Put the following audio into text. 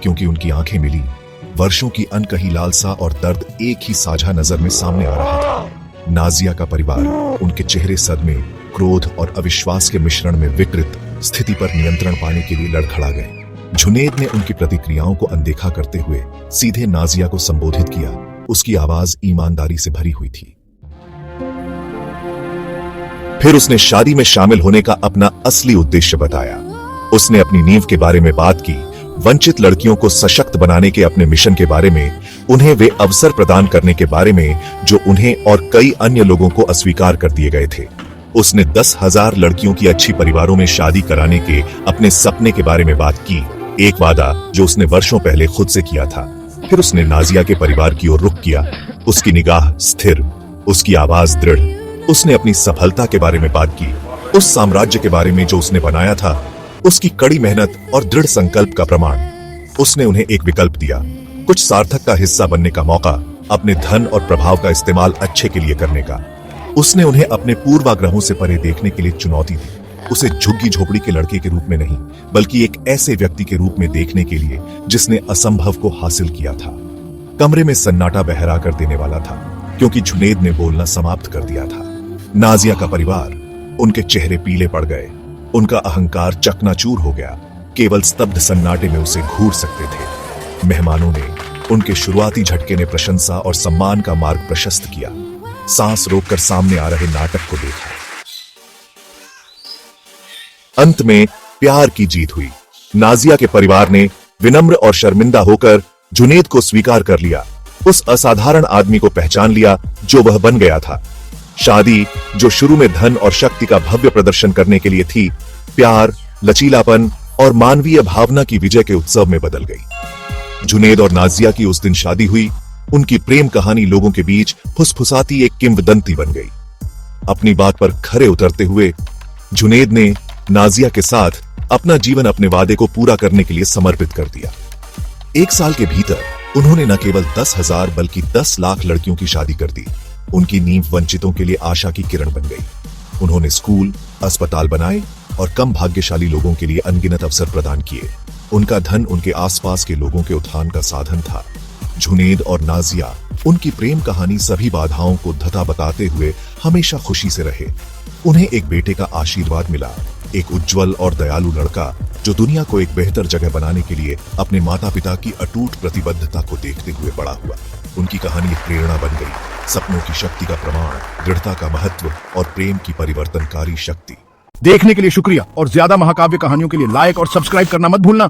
क्योंकि उनकी आंखें मिली, वर्षों की अनकही लालसा और दर्द एक ही साझा नजर में सामने आ रहा था। नाजिया का परिवार उनके चेहरे सदमे, क्रोध और अविश्वास के मिश्रण में विकृत स्थिति पर नियंत्रण पाने के लिए लड़खड़ा गए। जुनेद ने उनकी प्रतिक्रियाओं को अनदेखा करते हुए सीधे नाजिया को संबोधित किया। उसकी आवाज ईमानदारी से भरी हुई थी। फिर उसने शादी में शामिल होने का अपना असली उद्देश्य बताया। उसने अपनी नींव के बारे में बात की, वंचित लड़कियों को सशक्त बनाने के अपने मिशन के बारे में, उन्हें वे अवसर प्रदान करने के बारे में जो उन्हें और कई अन्य लोगों को अस्वीकार कर दिए गए थे। उसने 10,000 लड़कियों की अच्छी परिवारों में शादी कराने के अपने सपने के बारे में बात की, एक वादा जो उसने वर्षों पहले खुद से किया था। फिर उसने नाजिया के परिवार की ओर रुख किया, उसकी निगाह स्थिर, उसकी आवाज दृढ़। उसने अपनी सफलता के बारे में बात की, उस साम्राज्य के बारे में जो उसने बनाया था, उसकी कड़ी मेहनत और दृढ़ संकल्प का प्रमाण। उसने उन्हें एक विकल्प दिया, कुछ सार्थक का हिस्सा बनने का मौका, अपने धन और प्रभाव का इस्तेमाल अच्छे के लिए करने का। उसने उन्हें अपने पूर्वाग्रहों से परे देखने के लिए चुनौती दी, उसे झुग्गी झोपड़ी के लड़के के रूप में नहीं, बल्कि एक ऐसे व्यक्ति के रूप में देखने के लिए जिसने असंभव को हासिल किया था। कमरे में सन्नाटा बहरा कर देने वाला था, क्योंकि जुनेद ने बोलना समाप्त कर दिया था। नाजिया का परिवार, उनके चेहरे पीले पड़ गए, उनका अहंकार चकनाचूर हो गया। केवल स्तब्ध सन्नाटे में उसे घूर सकते थे। मेहमानों ने, उनके शुरुआती झटके ने प्रशंसा और सम्मान का मार्ग प्रशस्त किया। सांस रोककर सामने आ रहे नाटक को देखा। अंत में प्यार की जीत हुई। नाजिया के परिवार ने विनम्र और शर्मिंदा होकर जुनेद को स्वीकार कर लिया, उस असाधारण आदमी को पहचान लिया जो वह बन गया था। शादी, जो शुरू में धन और शक्ति का भव्य प्रदर्शन करने के लिए थी, प्यार, लचीलापन और मानवीय भावना की विजय के उत्सव में बदल गई। जुनेद और नाजिया की उस दिन शादी हुई। उनकी प्रेम कहानी लोगों के बीच फुसफुसाती एक किंवदंती बन गई। अपनी बात पर खरे उतरते हुए जुनेद ने नाजिया के साथ अपना जीवन अपने वादे को पूरा करने के लिए समर्पित कर दिया। 1 साल के भीतर उन्होंने न केवल 10,000 बल्कि 10 लाख लड़कियों की शादी कर दी। उनकी नींव वंचितों के लिए आशा की किरण बन गई। उन्होंने स्कूल, अस्पताल बनाए और कम भाग्यशाली लोगों के लिए अनगिनत अवसर प्रदान किए। उनका धन उनके आसपास के लोगों के उत्थान का साधन था। जुनेद और नाजिया, उनकी प्रेम कहानी सभी बाधाओं को धता बताते हुए हमेशा खुशी से रहे। उन्हें एक बेटे का आशीर्वाद मिला, एक उज्जवल और दयालु लड़का जो दुनिया को एक बेहतर जगह बनाने के लिए अपने माता पिता की अटूट प्रतिबद्धता को देखते हुए बड़ा हुआ। उनकी कहानी एक प्रेरणा बन गई, सपनों की शक्ति का प्रमाण, दृढ़ता का महत्व और प्रेम की परिवर्तनकारी शक्ति। देखने के लिए शुक्रिया और ज्यादा महाकाव्य कहानियों के लिए लाइक और सब्सक्राइब करना मत भूलना।